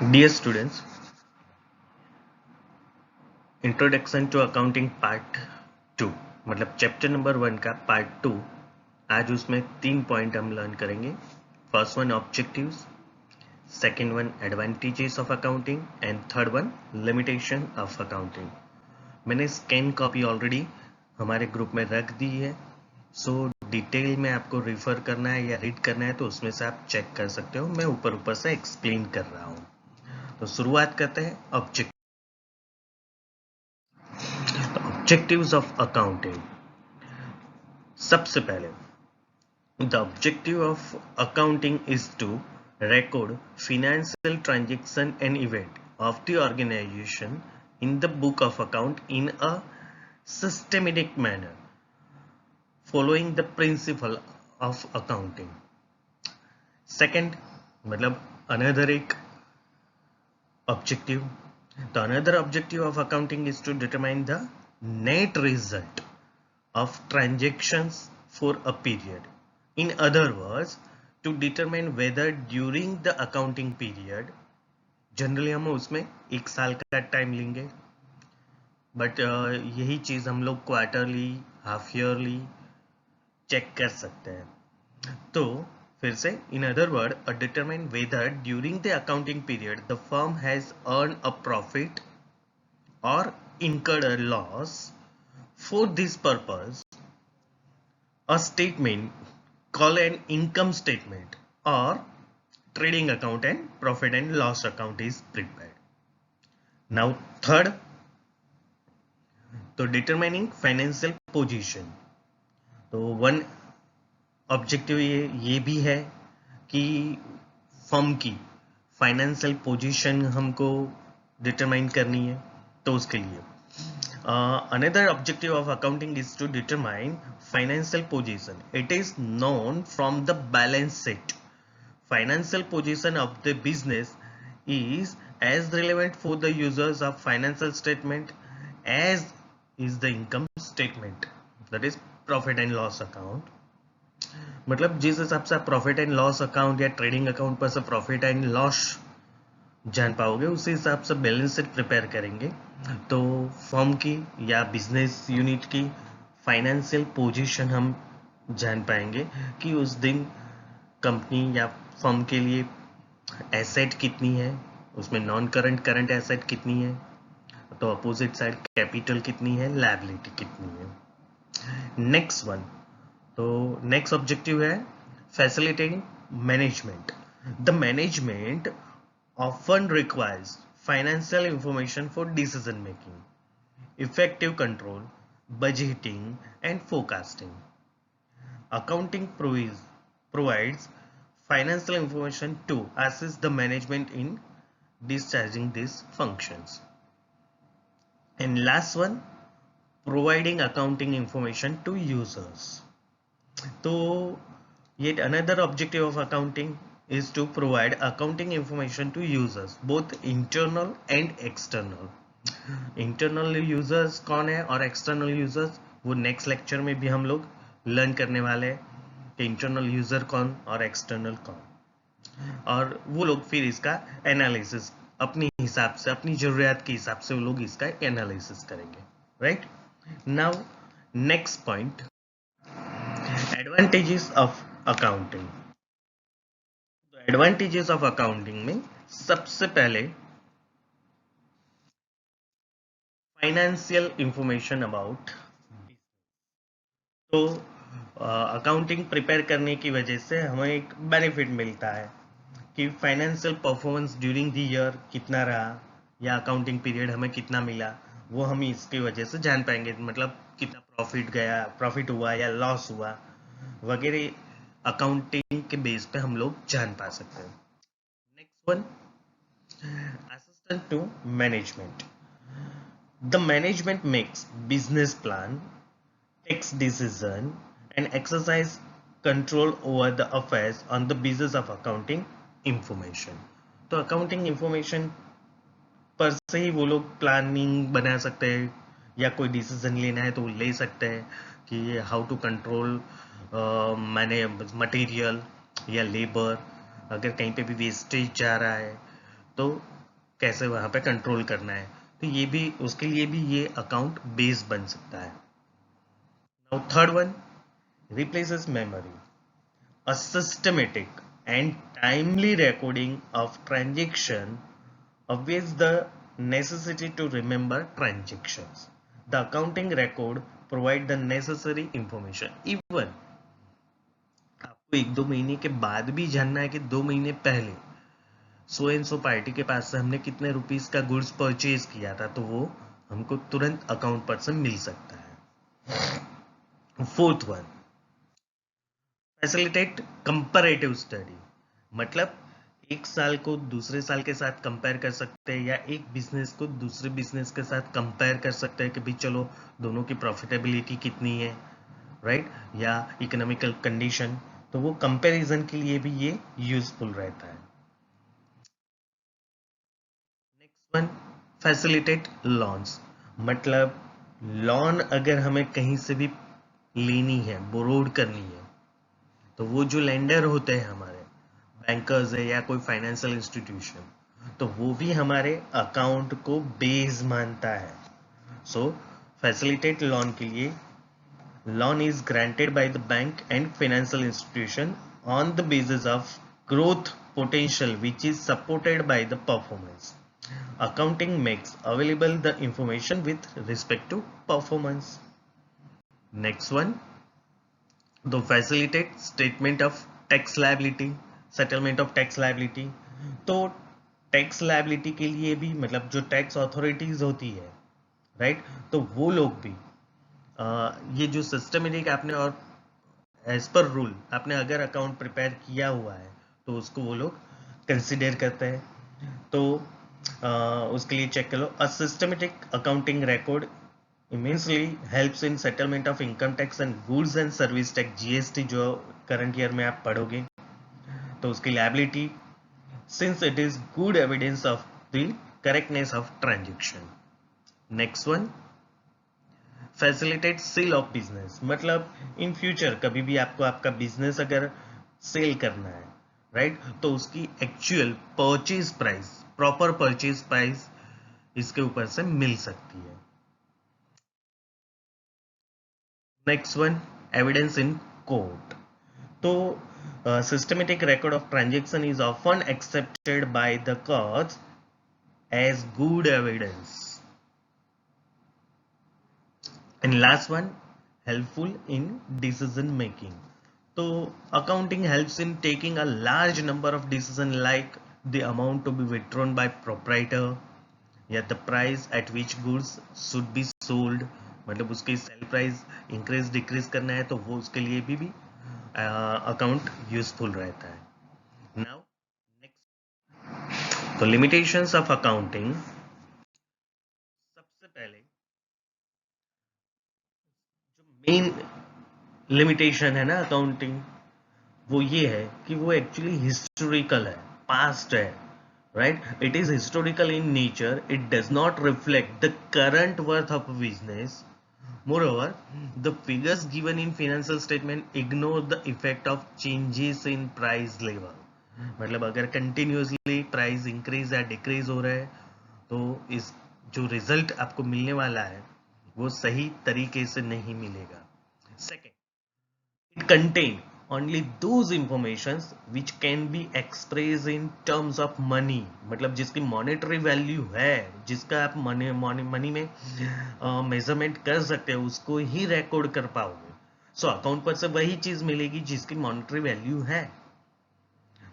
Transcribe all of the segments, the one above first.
Dear students, introduction to accounting part 2 मतलब chapter number 1 का part 2। आज उसमें 3 पॉइंट हम लर्न करेंगे। First one objectives, second one advantages of accounting and third one limitation of accounting. मैंने scan copy already हमारे group में रख दी है, सो डिटेल में आपको रिफर करना है या रीड करना है तो उसमें से आप चेक कर सकते हो। मैं ऊपर से एक्सप्लेन कर रहा हूँ। तो शुरुआत करते हैं ऑब्जेक्टिव्स ऑफ अकाउंटिंग। सबसे पहले the objective of accounting is to record financial transaction and event of the organization in the book of account in a systematic manner following the principle of accounting. Second मतलब another एक objective, the another objective of accounting is to determine the net result of transactions for a period. In other words, to determine whether during the accounting period, generally हम उसमें 1 साल का time लेंगे, but यही चीज हम लोग क्वार्टरली, हाफ ईयरली चेक कर सकते हैं। तो फिर से in other word determine whether during the accounting period the firm has earn a profit और incurred a loss. For this purpose, a statement called an income statement or trading account and profit and loss account is prepared. Now third, तो determining financial position, तो one objective ये भी है कि firm की financial position हमको determine करनी है। तो उसके लिए another objective of accounting is to determine financial position. It is known from the balance sheet. Financial position of the business is as relevant for the users of financial statement as is the income statement, that is profit and loss account. मतलब जिस हिसाब से आप profit and loss account या trading account पर से profit and loss जान पाओगे, उसी हिसाब से बैलेंस शीट प्रिपेयर करेंगे तो फर्म की या बिजनेस यूनिट की फाइनेंशियल पोजीशन हम जान पाएंगे कि उस दिन कंपनी या फर्म के लिए एसेट कितनी है, उसमें नॉन करंट करंट एसेट कितनी है, तो अपोजिट साइड कैपिटल कितनी है, लायबिलिटी कितनी है। नेक्स्ट वन, तो नेक्स्ट ऑब्जेक्टिव है facilitating management. The management often requires financial information for decision making, effective control, budgeting, and forecasting. Accounting provides financial information to assist the management in discharging these functions. And last one, providing accounting information to users. So yet another objective of accounting is to provide accounting information to users, both internal and external. Internal users कौन है और external users, वो next lecture में भी हम लोग learn करने वाले हैं कि इंटरनल यूजर कौन और एक्सटर्नल कौन, और वो लोग फिर इसका एनालिसिस अपने हिसाब से, अपनी जरूरत के हिसाब से वो लोग इसका एनालिसिस करेंगे। Right now next point, advantages of accounting. Advantages of accounting में सबसे पहले फाइनेंशियल इंफॉर्मेशन अबाउट, तो अकाउंटिंग प्रिपेयर करने की वजह से हमें एक बेनिफिट मिलता है कि financial performance during the year कितना रहा या अकाउंटिंग पीरियड हमें कितना मिला, वो हम इसकी वजह से जान पाएंगे। मतलब कितना प्रॉफिट गया, प्रॉफिट हुआ या लॉस हुआ वगैरह, अकाउंटिंग के बेस पे हम लोग जान पा सकते हैं। Next one, assistant to management. The management makes business plan, takes decision, and exercise control over the affairs on the basis of accounting information. तो अकाउंटिंग इंफॉर्मेशन पर से ही वो लोग प्लानिंग बना सकते हैं या कोई डिसीजन लेना है तो वो ले सकते हैं कि हाउ टू कंट्रोल मैंने मटेरियल या लेबर, अगर कहीं पे भी वेस्टेज जा रहा है तो कैसे वहां पे कंट्रोल करना है, तो ये भी उसके लिए भी ये अकाउंट बेस बन सकता है. Now third one, replaces memory. A systematic and timely recording of transaction obviates the necessity to remember transactions. The accounting record provide the necessary information. Even आपको 1-2 महीने के बाद भी जानना है कि 2 महीने पहले सो एंड सो पार्टी के पास से हमने कितने रुपीस का गुड्स परचेज किया था, तो वो हमको तुरंत अकाउंट पर से मिल सकता है. Fourth one, facilitate comparative study. मतलब एक साल को दूसरे साल के साथ कंपेयर कर सकते हैं, या एक बिजनेस को दूसरे बिजनेस के साथ कंपेयर कर सकते हैं कि भाई चलो दोनों की प्रॉफिटेबिलिटी कितनी है, राइट, या इकोनॉमिकल कंडीशन. तो वो कंपैरिजन के लिए भी ये यूजफुल रहता है. Next one, facilitate loans. मतलब लॉन अगर हमें कहीं से भी लेनी है, बोरोड करनी है, तो वो जो लेंडर होते हैं हमारे बैंकर्स है या कोई फाइनेंशियल इंस्टीट्यूशन, तो वो भी हमारे अकाउंट को बेस मानता है. सो फैसिलिटेट लॉन के लिए, loan is granted by the bank and financial institution on the basis of growth potential which is supported by the performance. Accounting makes available the information with respect to performance. Next one, the facilitate statement of tax liability, settlement of tax liability. तो tax liability के लिए भी, मतलब जो tax authorities होती है, right, तो वो लोग भी ये जो सिस्टमेटिक आपने और एज पर रूल आपने अगर अकाउंट प्रिपेयर किया हुआ है तो उसको वो लोग कंसिडर करते हैं. तो उसके लिए चेक कर लो, a systematic accounting record immensely helps in settlement of income tax and goods and service tax, GST, जो करंट ईयर में आप पढ़ोगे. तो उसकी liability, since it is good evidence of the correctness of transaction. Next one, facilitate sale of business. मतलब in future कभी भी आपको आपका बिजनेस अगर सेल करना है, राइट, तो उसकी actual purchase price, proper purchase price इसके ऊपर से मिल सकती है. Next one, evidence in court. तो systematic record of transaction is often accepted by the courts as good evidence. And last one, helpful in decision making. So accounting helps in taking a large number of decisions, like the amount to be withdrawn by proprietor, या the price at which goods should be sold. मतलब उसकी sale price increase decrease करना है तो वो उसके लिए भी अकाउंट यूजफुल रहता है. नाउ नेक्स्ट, तो लिमिटेशंस ऑफ अकाउंटिंग. सबसे पहले मेन लिमिटेशन है ना अकाउंटिंग, वो ये है कि वो एक्चुअली हिस्टोरिकल है, पास्ट है, right. It is historical in nature, it does not reflect the current worth of business. Moreover, the figures given in financial statement ignore the effect of changes in price level. मतलब अगर continuously price increase या decrease हो रहा है तो इस जो result आपको मिलने वाला है वो सही तरीके से नहीं मिलेगा. Second, it contain only those informations which can be expressed in terms of money. मतलब जिसकी मॉनेटरी वैल्यू है, जिसका आप मनी में मेजरमेंट कर सकते हो, उसको ही रिकॉर्ड कर पाओगे. सो अकाउंट पर से वही चीज मिलेगी जिसकी मॉनेटरी वैल्यू है,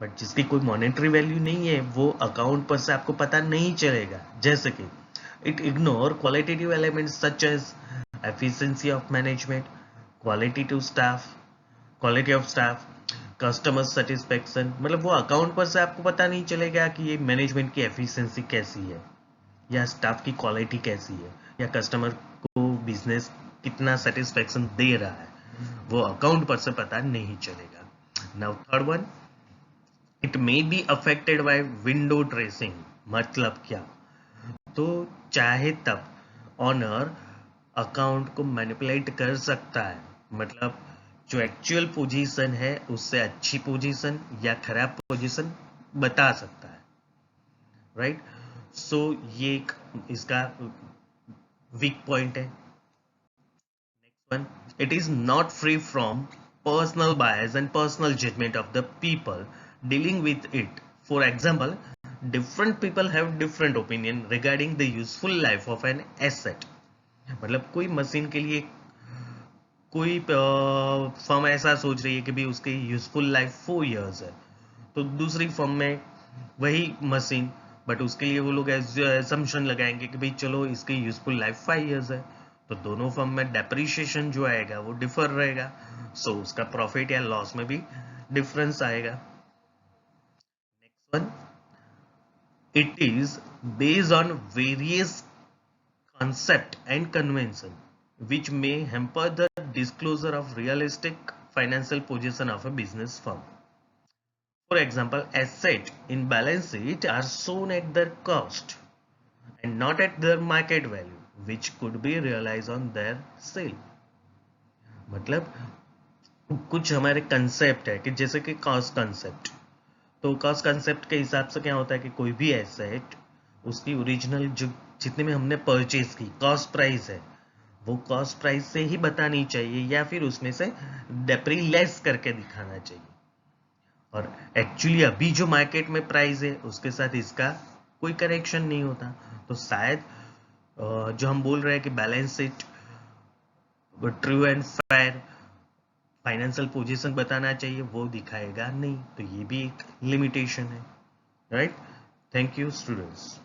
बट जिसकी कोई मॉनेटरी वैल्यू नहीं है वो अकाउंट पर से आपको पता नहीं चलेगा. जैसे कि it ignore qualitative elements such as efficiency of management, quality of staff, customer satisfaction. मतलब वो अकाउंट पर से आपको पता नहीं चलेगा कि ये मैनेजमेंट की एफिशिएंसी कैसी है, या स्टाफ की क्वालिटी कैसी है, या कस्टमर को बिजनेस कितना सेटिस्फेक्शन दे रहा है, वो अकाउंट पर से पता नहीं चलेगा. Now third one, it may be affected by window dressing. मतलब क्या, तो चाहे तब ऑनर अकाउंट को मैनिपुलेट कर सकता है. मतलब जो एक्चुअल पोजीशन है उससे अच्छी पोजीशन या खराब पोजीशन बता सकता है, राइट। सो ये एक इसका वीक पॉइंट है। Next one, it is not free from personal bias and personal judgment of the people dealing with it. For example, different people have different opinion regarding the useful life of an asset. मतलब कोई machine के लिए कोई firm ऐसा सोच रही है कि भाई उसकी यूजफुल लाइफ 4 years है, तो दूसरी फर्म में वही मशीन, बट उसके लिए वो लोग एजम्पशन लगाएंगे कि भाई चलो इसकी यूजफुल लाइफ 5 years है, तो दोनों फर्म में डेप्रिशिएशन जो आएगा वो डिफर रहेगा, सो उसका प्रॉफिट या लॉस में भी डिफरेंस आएगा। Next one, it is based on various concept and convention which may hamper the disclosure of realistic financial position of a business firm. For example, assets in balance sheet are shown at their cost and not at their market value, which could be realized on their sale. मतलब कुछ हमारे concept है कि जैसे कि cost concept, तो cost concept के हिसाब से क्या होता है कि कोई भी एसेट उसकी ओरिजिनल जो जितने में हमने परचेज की कॉस्ट प्राइस है वो कॉस्ट प्राइस से ही बतानी चाहिए या फिर उसमें से डेप्री लेस करके दिखाना चाहिए, और एक्चुअली अभी जो मार्केट में प्राइस है उसके साथ इसका कोई करेक्शन नहीं होता, तो शायद जो हम बोल रहे हैं कि balance sheet true and fair financial position बताना चाहिए वो दिखाएगा नहीं, तो ये भी एक लिमिटेशन है, राइट। Thank you students.